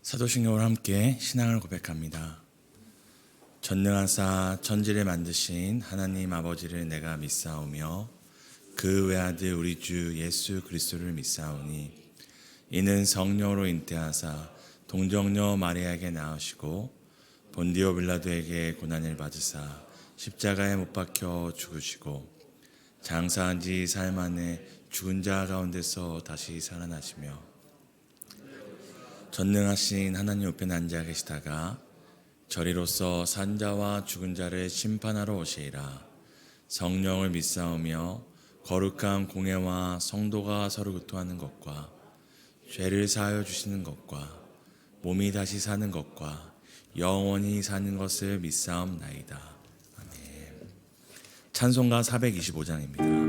사도신경으로 함께 신앙을 고백합니다. 전능하사 천지를 만드신 하나님 아버지를 내가 믿사오며 그 외아들 우리 주 예수 그리스도를 믿사오니 이는 성령으로 잉태하사 동정녀 마리아에게 낳으시고 본디오 빌라도에게 고난을 받으사 십자가에 못 박혀 죽으시고 장사한 지 사흘 만에 죽은 자 가운데서 다시 살아나시며 전능하신 하나님 우편에 앉아 계시다가 저리로서 산자와 죽은 자를 심판하러 오시리라. 성령을 믿사오며 거룩한 공회와 성도가 서로 교통하는 것과 죄를 사하여 주시는 것과 몸이 다시 사는 것과 영원히 사는 것을 믿사옵나이다. 아멘. 찬송가 425장입니다.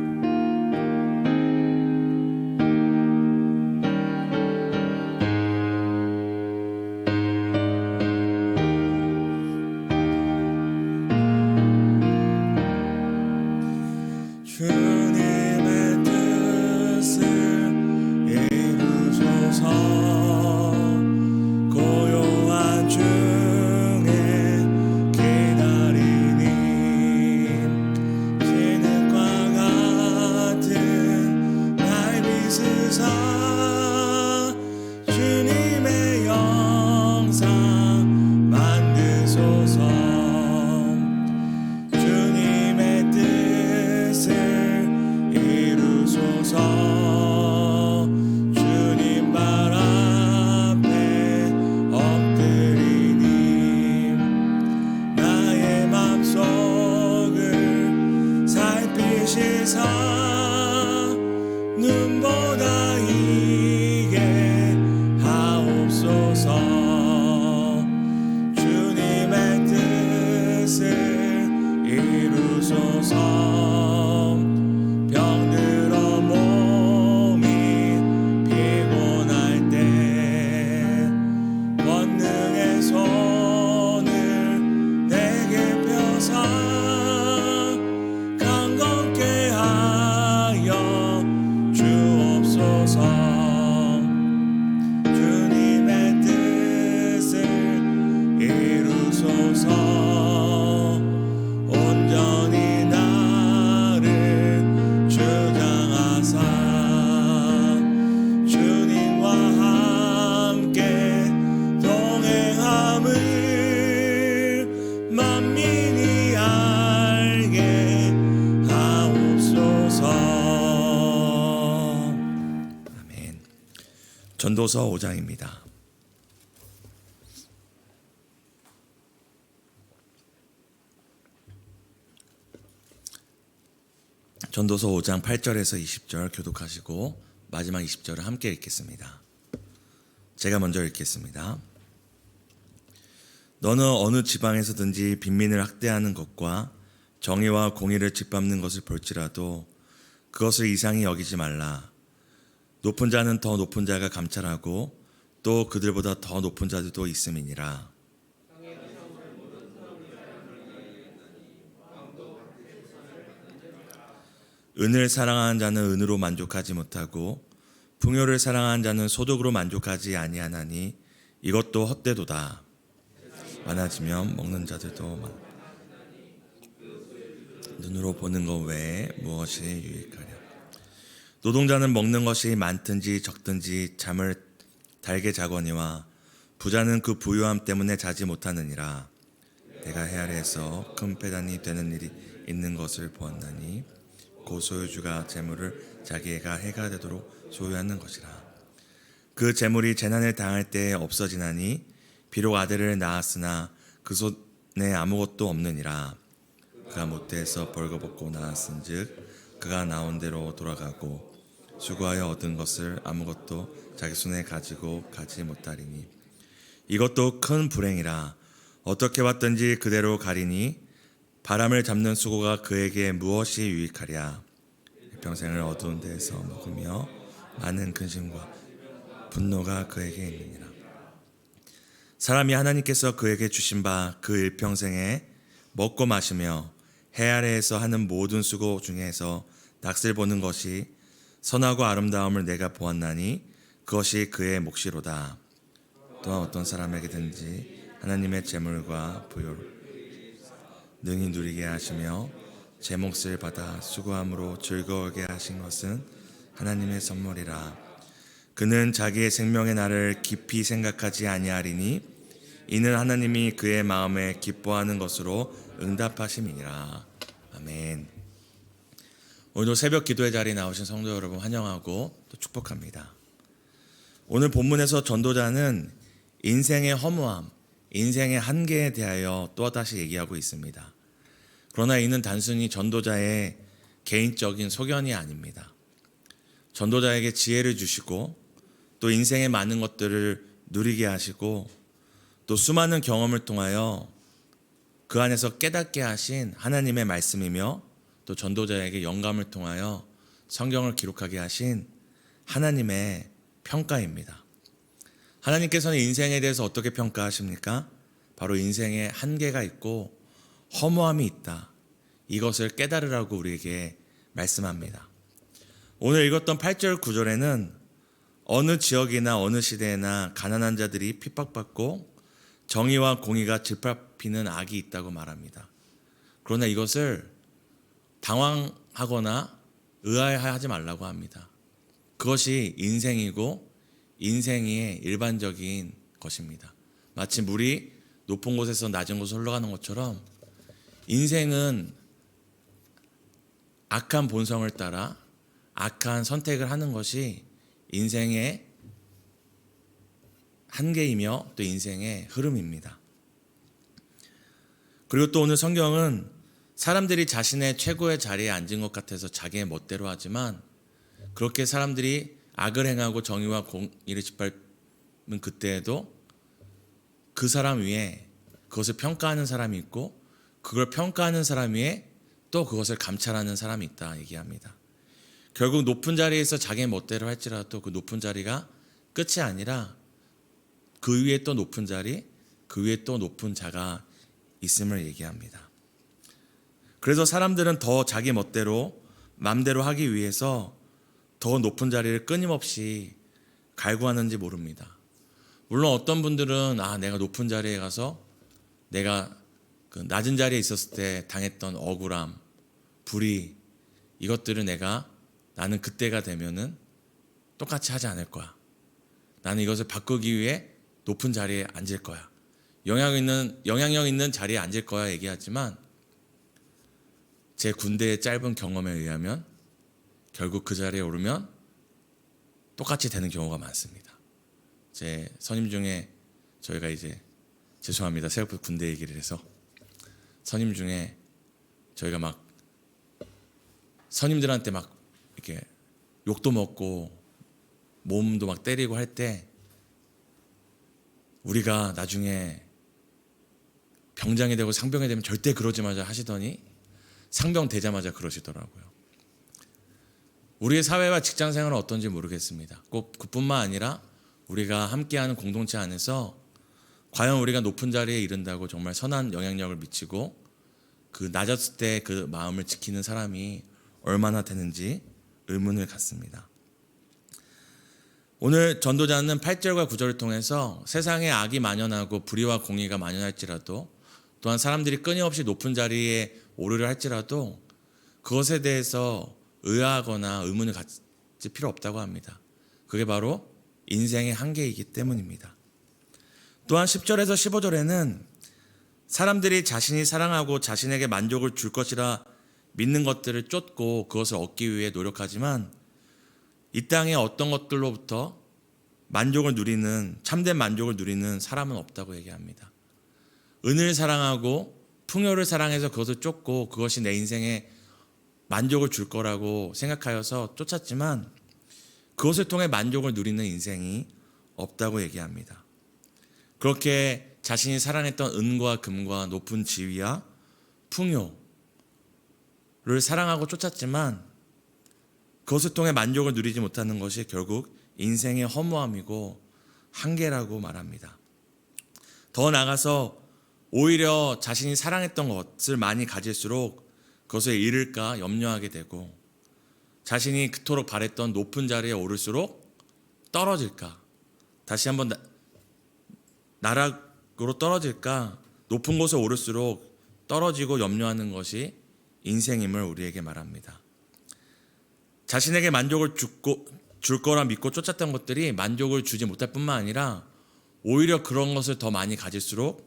눈보다 이게 하옵소서. 주님의 뜻을 이루소서. 병들어 몸이 피곤할 때 권능의 손을 내게 펴사 강건케 하여 주옵소서. 주님의 뜻을 이루소서. 온전히 나를 주장하사 주님과 함께 동행함을 만민이 알게 하옵소서. 아멘. 전도서 5장입니다. 전도서 5장 8절에서 20절 교독하시고 마지막 20절을 함께 읽겠습니다. 제가 먼저 읽겠습니다. 너는 어느 지방에서든지 빈민을 학대하는 것과 정의와 공의를 짓밟는 것을 볼지라도 그것을 이상히 여기지 말라. 높은 자는 더 높은 자가 감찰하고 또 그들보다 더 높은 자들도 있음이니라. 은을 사랑하는 자는 은으로 만족하지 못하고 풍요를 사랑하는 자는 소득으로 만족하지 아니하나니 이것도 헛되도다. 많아지면 먹는 자들도 눈으로 보는 것 외에 무엇이 유익하랴. 노동자는 먹는 것이 많든지 적든지 잠을 달게 자거니와 부자는 그 부유함 때문에 자지 못하느니라. 내가 해 아래에서 큰 패단이 되는 일이 있는 것을 보았나니 그 소유주가 재물을 자기가 해가 되도록 소유하는 것이라. 그 재물이 재난을 당할 때에 없어지나니 비록 아들을 낳았으나 그 손에 아무것도 없느니라. 그가 모태에서 벌거벗고 낳았은즉 그가 나온 대로 돌아가고 수고하여 얻은 것을 아무것도 자기 손에 가지고 가지 못하리니 이것도 큰 불행이라. 어떻게 왔든지 그대로 가리니 바람을 잡는 수고가 그에게 무엇이 유익하랴. 평생을 어두운 데에서 먹으며 많은 근심과 분노가 그에게 있느니라. 사람이 하나님께서 그에게 주신 바 그 일평생에 먹고 마시며 해 아래에서 하는 모든 수고 중에서 낯을 보는 것이 선하고 아름다움을 내가 보았나니 그것이 그의 몫이로다. 또한 어떤 사람에게든지 하나님의 재물과 부요를 능히 누리게 하시며 제 몫을 받아 수고함으로 즐거워하게 하신 것은 하나님의 선물이라. 그는 자기의 생명의 날을 깊이 생각하지 아니하리니 이는 하나님이 그의 마음에 기뻐하는 것으로 응답하심이니라. 아멘. 오늘도 새벽 기도의 자리에 나오신 성도 여러분 환영하고 또 축복합니다. 오늘 본문에서 전도자는 인생의 허무함, 인생의 한계에 대하여 또다시 얘기하고 있습니다. 그러나 이는 단순히 전도자의 개인적인 소견이 아닙니다. 전도자에게 지혜를 주시고 또 인생의 많은 것들을 누리게 하시고 또 수많은 경험을 통하여 그 안에서 깨닫게 하신 하나님의 말씀이며 또 전도자에게 영감을 통하여 성경을 기록하게 하신 하나님의 평가입니다. 하나님께서는 인생에 대해서 어떻게 평가하십니까? 바로 인생에 한계가 있고 허무함이 있다. 이것을 깨달으라고 우리에게 말씀합니다. 오늘 읽었던 8절 9절에는 어느 지역이나 어느 시대에나 가난한 자들이 핍박받고 정의와 공의가 짓밟히는 악이 있다고 말합니다. 그러나 이것을 당황하거나 의아해하지 말라고 합니다. 그것이 인생이고 인생의 일반적인 것입니다. 마치 물이 높은 곳에서 낮은 곳으로 흘러가는 것처럼 인생은 악한 본성을 따라 악한 선택을 하는 것이 인생의 한계이며 또 인생의 흐름입니다. 그리고 또 오늘 성경은 사람들이 자신의 최고의 자리에 앉은 것 같아서 자기의 멋대로 하지만 그렇게 사람들이 악을 행하고 정의와 공의를 짓밟는 그때에도 그 사람 위에 그것을 평가하는 사람이 있고 그걸 평가하는 사람 위에 또 그것을 감찰하는 사람이 있다 얘기합니다. 결국 높은 자리에서 자기의 멋대로 할지라도 그 높은 자리가 끝이 아니라 그 위에 또 높은 자리, 그 위에 또 높은 자가 있음을 얘기합니다. 그래서 사람들은 더 자기 멋대로 마음대로 하기 위해서 더 높은 자리를 끊임없이 갈구하는지 모릅니다. 물론 어떤 분들은 내가 높은 자리에 가서 내가 그 낮은 자리에 있었을 때 당했던 억울함, 불의 이것들을 나는 그때가 되면은 똑같이 하지 않을 거야. 나는 이것을 바꾸기 위해 높은 자리에 앉을 거야. 영향력 있는 자리에 앉을 거야 얘기하지만 제 군대의 짧은 경험에 의하면 결국 그 자리에 오르면 똑같이 되는 경우가 많습니다. 제 선임 중에 저희가 이제 죄송합니다. 새벽부터 군대 얘기를 해서 선임 중에 저희가 막 선임들한테 막 이렇게 욕도 먹고 몸도 막 때리고 할 때 우리가 나중에 병장이 되고 상병이 되면 절대 그러지 마자 하시더니 상병 되자마자 그러시더라고요. 우리의 사회와 직장 생활은 어떤지 모르겠습니다. 꼭 그뿐만 아니라 우리가 함께하는 공동체 안에서 과연 우리가 높은 자리에 이른다고 정말 선한 영향력을 미치고 그 낮았을 때 그 마음을 지키는 사람이 얼마나 되는지 의문을 갖습니다. 오늘 전도자는 8절과 9절을 통해서 세상에 악이 만연하고 불의와 공의가 만연할지라도 또한 사람들이 끊임없이 높은 자리에 오르려 할지라도 그것에 대해서 의아하거나 의문을 갖을 필요 없다고 합니다. 그게 바로 인생의 한계이기 때문입니다. 또한 10절에서 15절에는 사람들이 자신이 사랑하고 자신에게 만족을 줄 것이라 믿는 것들을 쫓고 그것을 얻기 위해 노력하지만 이 땅의 어떤 것들로부터 만족을 누리는 참된 만족을 누리는 사람은 없다고 얘기합니다. 은을 사랑하고 풍요를 사랑해서 그것을 쫓고 그것이 내 인생에 만족을 줄 거라고 생각하여서 쫓았지만 그것을 통해 만족을 누리는 인생이 없다고 얘기합니다. 그렇게 자신이 사랑했던 은과 금과 높은 지위와 풍요를 사랑하고 쫓았지만 그것을 통해 만족을 누리지 못하는 것이 결국 인생의 허무함이고 한계라고 말합니다. 더 나아가서 오히려 자신이 사랑했던 것을 많이 가질수록 그것을 잃을까 염려하게 되고 자신이 그토록 바랬던 높은 자리에 오를수록 떨어질까 다시 한번 나락으로 떨어질까? 높은 곳에 오를수록 떨어지고 염려하는 것이 인생임을 우리에게 말합니다. 자신에게 만족을 줄 거라 믿고 쫓았던 것들이 만족을 주지 못할 뿐만 아니라 오히려 그런 것을 더 많이 가질수록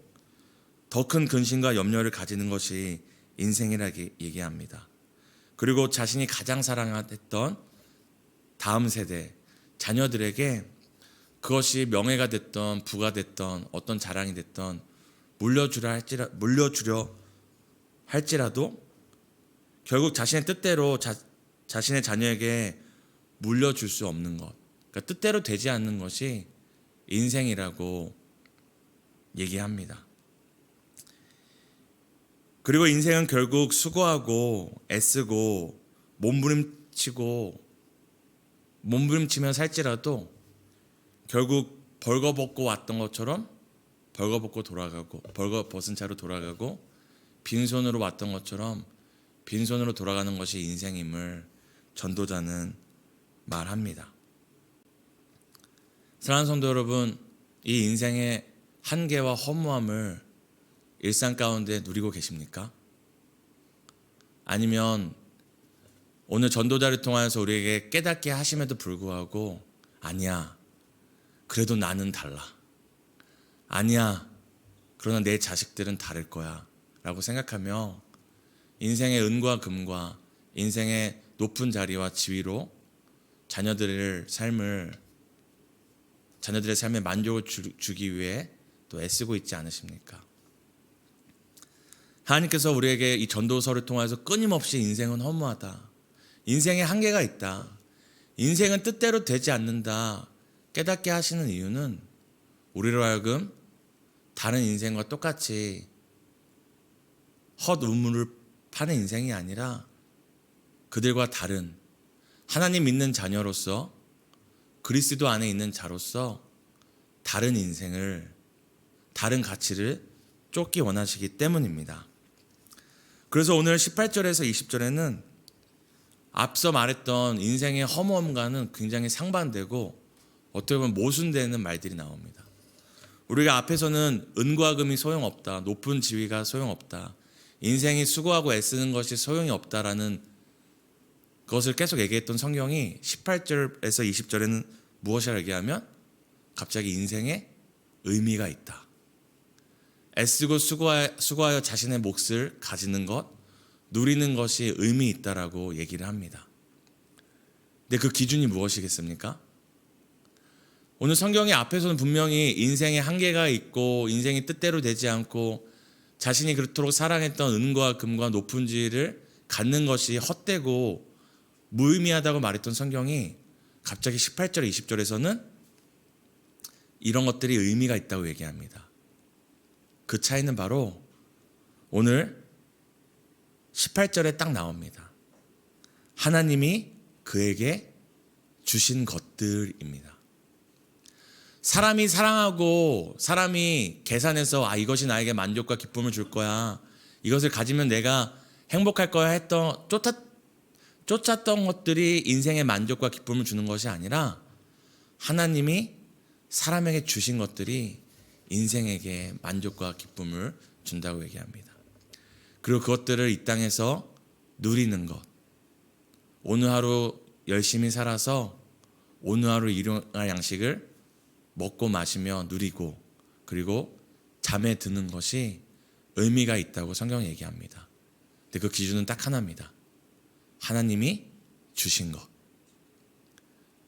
더 큰 근심과 염려를 가지는 것이 인생이라고 얘기합니다. 그리고 자신이 가장 사랑했던 다음 세대, 자녀들에게 그것이 명예가 됐던 부가 됐던 어떤 자랑이 됐던 물려주려 할지라도 결국 자신의 뜻대로 자신의 자녀에게 물려줄 수 없는 것, 그러니까 뜻대로 되지 않는 것이 인생이라고 얘기합니다. 그리고 인생은 결국 수고하고 애쓰고 몸부림치며 살지라도 결국 벌거벗고 왔던 것처럼 벌거벗고 돌아가고, 벌거벗은 채로 돌아가고, 빈손으로 왔던 것처럼 빈손으로 돌아가는 것이 인생임을 전도자는 말합니다. 사랑하는 성도 여러분, 이 인생의 한계와 허무함을 일상 가운데 누리고 계십니까? 아니면 오늘 전도자를 통하여서 우리에게 깨닫게 하심에도 불구하고 아니야, 그래도 나는 달라, 아니야, 그러나 내 자식들은 다를 거야 라고 생각하며 인생의 은과 금과 인생의 높은 자리와 지위로 자녀들의 삶에 만족을 주기 위해 또 애쓰고 있지 않으십니까? 하나님께서 우리에게 이 전도서를 통해서 끊임없이 인생은 허무하다, 인생에 한계가 있다, 인생은 뜻대로 되지 않는다 깨닫게 하시는 이유는 우리로 하여금 다른 인생과 똑같이 헛우물을 파는 인생이 아니라 그들과 다른 하나님 믿는 자녀로서 그리스도 안에 있는 자로서 다른 인생을, 다른 가치를 쫓기 원하시기 때문입니다. 그래서 오늘 18절에서 20절에는 앞서 말했던 인생의 허무함과는 굉장히 상반되고 어떻게 보면 모순되는 말들이 나옵니다. 우리가 앞에서는 은과 금이 소용없다, 높은 지위가 소용없다, 인생이 수고하고 애쓰는 것이 소용이 없다라는 그것을 계속 얘기했던 성경이 18절에서 20절에는 무엇이라 얘기하면 갑자기 인생에 의미가 있다, 애쓰고 수고하여 자신의 몫을 가지는 것, 누리는 것이 의미 있다라고 얘기를 합니다. 근데 그 기준이 무엇이겠습니까? 오늘 성경의 앞에서는 분명히 인생의 한계가 있고 인생이 뜻대로 되지 않고 자신이 그토록 사랑했던 은과 금과 높은 지위를 갖는 것이 헛되고 무의미하다고 말했던 성경이 갑자기 18절, 20절에서는 이런 것들이 의미가 있다고 얘기합니다. 그 차이는 바로 오늘 18절에 딱 나옵니다. 하나님이 그에게 주신 것들입니다. 사람이 사랑하고 사람이 계산해서 이것이 나에게 만족과 기쁨을 줄 거야, 이것을 가지면 내가 행복할 거야 했던 쫓았던 것들이 인생의 만족과 기쁨을 주는 것이 아니라 하나님이 사람에게 주신 것들이 인생에게 만족과 기쁨을 준다고 얘기합니다. 그리고 그것들을 이 땅에서 누리는 것, 오늘 하루 열심히 살아서 오늘 하루 일용할 양식을 먹고 마시며 누리고 그리고 잠에 드는 것이 의미가 있다고 성경이 얘기합니다. 근데 그 기준은 딱 하나입니다. 하나님이 주신 것,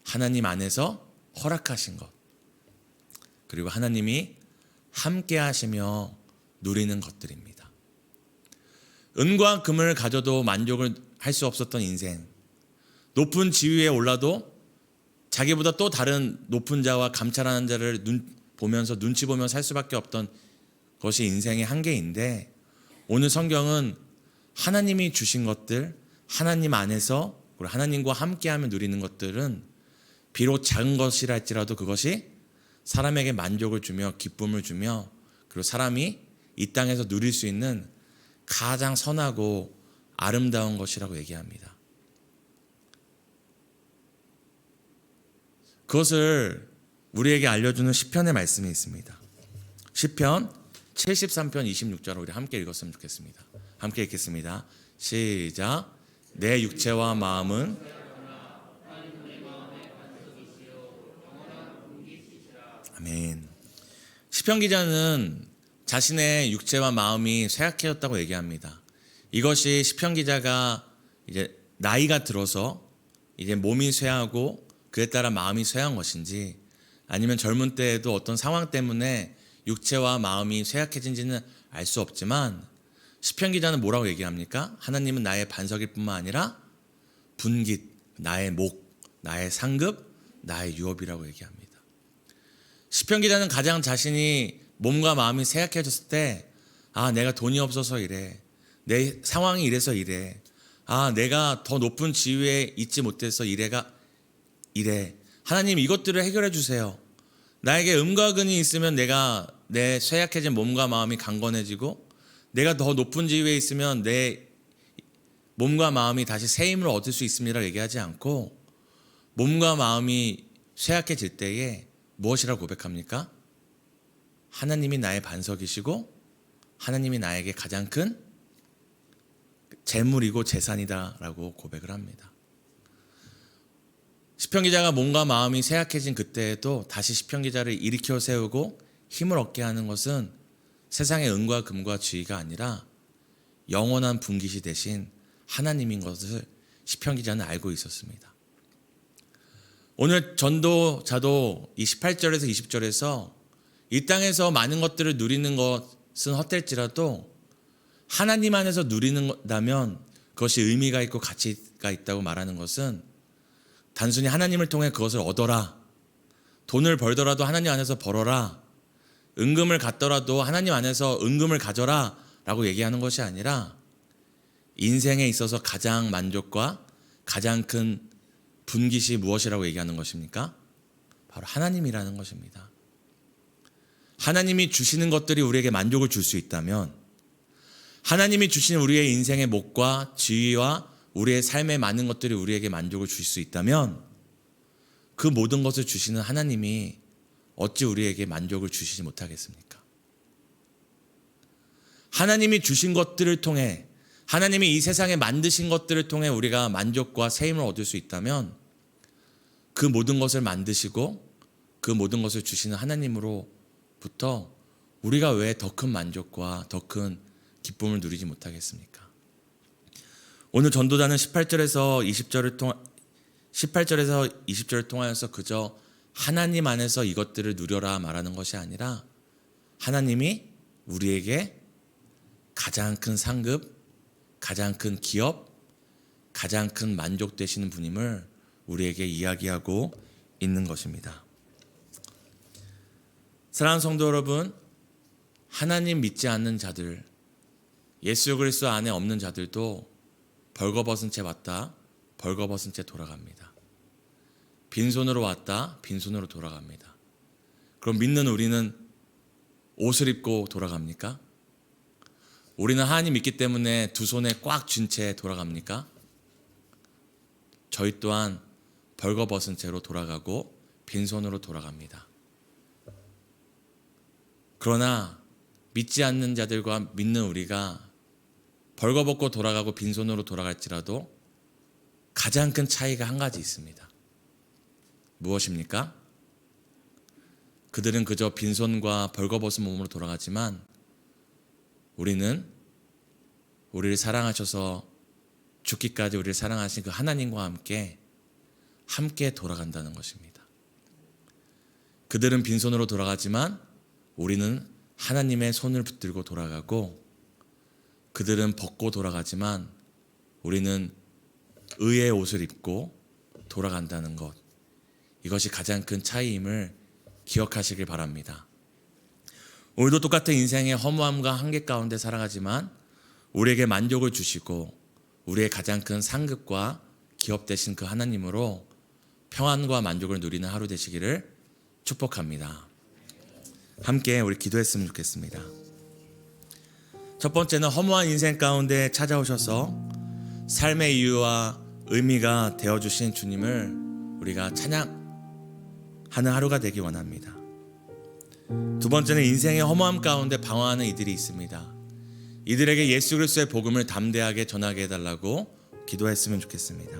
하나님 안에서 허락하신 것, 그리고 하나님이 함께 하시며 누리는 것들입니다. 은과 금을 가져도 만족을 할 수 없었던 인생, 높은 지위에 올라도 자기보다 또 다른 높은 자와 감찰하는 자를 눈치 보며 살 수밖에 없던 것이 인생의 한계인데, 오늘 성경은 하나님이 주신 것들, 하나님 안에서 그리고 하나님과 함께하며 누리는 것들은 비록 작은 것이라 할지라도 그것이 사람에게 만족을 주며 기쁨을 주며 그리고 사람이 이 땅에서 누릴 수 있는 가장 선하고 아름다운 것이라고 얘기합니다. 그것을 우리에게 알려주는 시편의 말씀이 있습니다. 시편 73편 26절을 우리 함께 읽었으면 좋겠습니다. 함께 읽겠습니다. 시작. 내 육체와 마음은 아멘. 시편 기자는 자신의 육체와 마음이 쇠약해졌다고 얘기합니다. 이것이 시편 기자가 이제 나이가 들어서 이제 몸이 쇠하고 그에 따라 마음이 쇠한 것인지, 아니면 젊은 때에도 어떤 상황 때문에 육체와 마음이 쇠약해진지는 알 수 없지만, 시편 기자는 뭐라고 얘기합니까? 하나님은 나의 반석일 뿐만 아니라 분깃, 나의 목, 나의 상급, 나의 유업이라고 얘기합니다. 시편 기자는 가장 자신이 몸과 마음이 쇠약해졌을 때, 내가 돈이 없어서 이래, 내 상황이 이래서 이래, 내가 더 높은 지위에 있지 못해서 이래, 하나님 이것들을 해결해 주세요. 나에게 음과 근이 있으면 내가 내 쇠약해진 몸과 마음이 강건해지고, 내가 더 높은 지위에 있으면 내 몸과 마음이 다시 새 힘을 얻을 수 있습니다 얘기하지 않고, 몸과 마음이 쇠약해질 때에 무엇이라고 고백합니까? 하나님이 나의 반석이시고 하나님이 나에게 가장 큰 재물이고 재산이다라고 고백을 합니다. 시편 기자가 몸과 마음이 쇠약해진 그때에도 다시 시편 기자를 일으켜 세우고 힘을 얻게 하는 것은 세상의 은과 금과 지위가 아니라 영원한 분깃이 되신 하나님인 것을 시편 기자는 알고 있었습니다. 오늘 전도자도 이 18절에서 20절에서 이 땅에서 많은 것들을 누리는 것은 헛될지라도 하나님 안에서 누리는다면 그것이 의미가 있고 가치가 있다고 말하는 것은 단순히 하나님을 통해 그것을 얻어라, 돈을 벌더라도 하나님 안에서 벌어라, 은금을 갖더라도 하나님 안에서 은금을 가져라 라고 얘기하는 것이 아니라, 인생에 있어서 가장 만족과 가장 큰 분깃이 무엇이라고 얘기하는 것입니까? 바로 하나님이라는 것입니다. 하나님이 주시는 것들이 우리에게 만족을 줄 수 있다면, 하나님이 주시는 우리의 인생의 목과 지위와 우리의 삶의 많은 것들이 우리에게 만족을 줄 수 있다면, 그 모든 것을 주시는 하나님이 어찌 우리에게 만족을 주시지 못하겠습니까? 하나님이 주신 것들을 통해, 하나님이 이 세상에 만드신 것들을 통해 우리가 만족과 새 힘을 얻을 수 있다면, 그 모든 것을 만드시고 그 모든 것을 주시는 하나님으로부터 우리가 왜 더 큰 만족과 더 큰 기쁨을 누리지 못하겠습니까? 오늘 전도자는 18절에서 20절을 통하여서 그저 하나님 안에서 이것들을 누려라 말하는 것이 아니라, 하나님이 우리에게 가장 큰 상급, 가장 큰 기업, 가장 큰 만족 되시는 분임을 우리에게 이야기하고 있는 것입니다. 사랑하는 성도 여러분, 하나님 믿지 않는 자들, 예수 그리스도 안에 없는 자들도 벌거벗은 채 왔다, 벌거벗은 채 돌아갑니다. 빈손으로 왔다, 빈손으로 돌아갑니다. 그럼 믿는 우리는 옷을 입고 돌아갑니까? 우리는 하나님 믿기 때문에 두 손에 꽉 쥔 채 돌아갑니까? 저희 또한 벌거벗은 채로 돌아가고 빈손으로 돌아갑니다. 그러나 믿지 않는 자들과 믿는 우리가 벌거벗고 돌아가고 빈손으로 돌아갈지라도 가장 큰 차이가 한 가지 있습니다. 무엇입니까? 그들은 그저 빈손과 벌거벗은 몸으로 돌아가지만, 우리는 우리를 사랑하셔서 죽기까지 우리를 사랑하신 그 하나님과 함께 돌아간다는 것입니다. 그들은 빈손으로 돌아가지만 우리는 하나님의 손을 붙들고 돌아가고, 그들은 벗고 돌아가지만 우리는 의의 옷을 입고 돌아간다는 것, 이것이 가장 큰 차이임을 기억하시길 바랍니다. 오늘도 똑같은 인생의 허무함과 한계 가운데 살아가지만 우리에게 만족을 주시고 우리의 가장 큰 상급과 기업 되신 그 하나님으로 평안과 만족을 누리는 하루 되시기를 축복합니다. 함께 우리 기도했으면 좋겠습니다. 첫 번째는 허무한 인생 가운데 찾아오셔서 삶의 이유와 의미가 되어주신 주님을 우리가 찬양하는 하루가 되기 원합니다. 두 번째는 인생의 허무함 가운데 방황하는 이들이 있습니다. 이들에게 예수 그리스도의 복음을 담대하게 전하게 해달라고 기도했으면 좋겠습니다.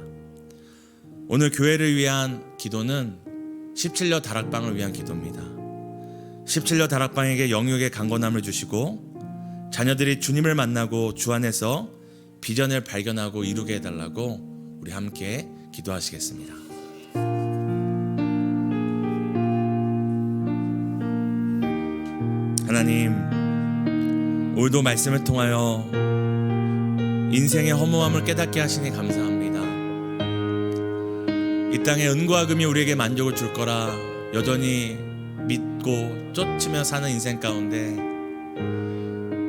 오늘 교회를 위한 기도는 17려 다락방을 위한 기도입니다. 17려 다락방에게 영육의 강건함을 주시고 자녀들이 주님을 만나고 주 안에서 비전을 발견하고 이루게 해달라고 우리 함께 기도하시겠습니다. 하나님, 오늘도 말씀을 통하여 인생의 허무함을 깨닫게 하시니 감사합니다. 이 땅의 은과 금이 우리에게 만족을 줄 거라 여전히 믿고 쫓으며 사는 인생 가운데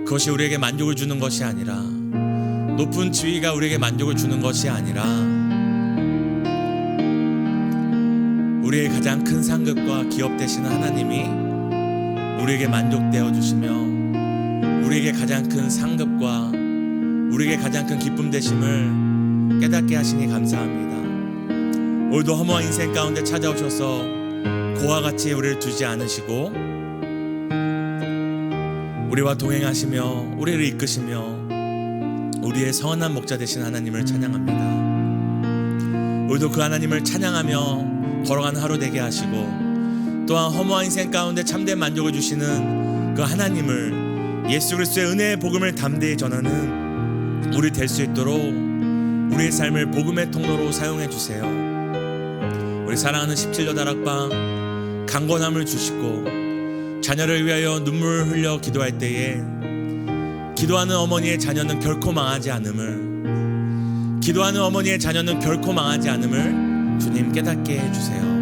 그것이 우리에게 만족을 주는 것이 아니라, 높은 지위가 우리에게 만족을 주는 것이 아니라, 우리의 가장 큰 상급과 기업 되시는 하나님이 우리에게 만족되어 주시며 우리에게 가장 큰 상급과 우리에게 가장 큰 기쁨 되심을 깨닫게 하시니 감사합니다. 오늘도 허무한 인생 가운데 찾아오셔서 고와 같이 우리를 두지 않으시고 우리와 동행하시며 우리를 이끄시며 우리의 선한 목자 되신 하나님을 찬양합니다. 오늘도 그 하나님을 찬양하며 걸어가는 하루 되게 하시고, 또한 허무한 인생 가운데 참된 만족을 주시는 그 하나님을, 예수 그리스도의 은혜의 복음을 담대히 전하는 우리 될 수 있도록 우리의 삶을 복음의 통로로 사용해 주세요. 우리 사랑하는 17려 다락방 강건함을 주시고, 자녀를 위하여 눈물을 흘려 기도할 때에 기도하는 어머니의 자녀는 결코 망하지 않음을, 기도하는 어머니의 자녀는 결코 망하지 않음을 주님 깨닫게 해주세요.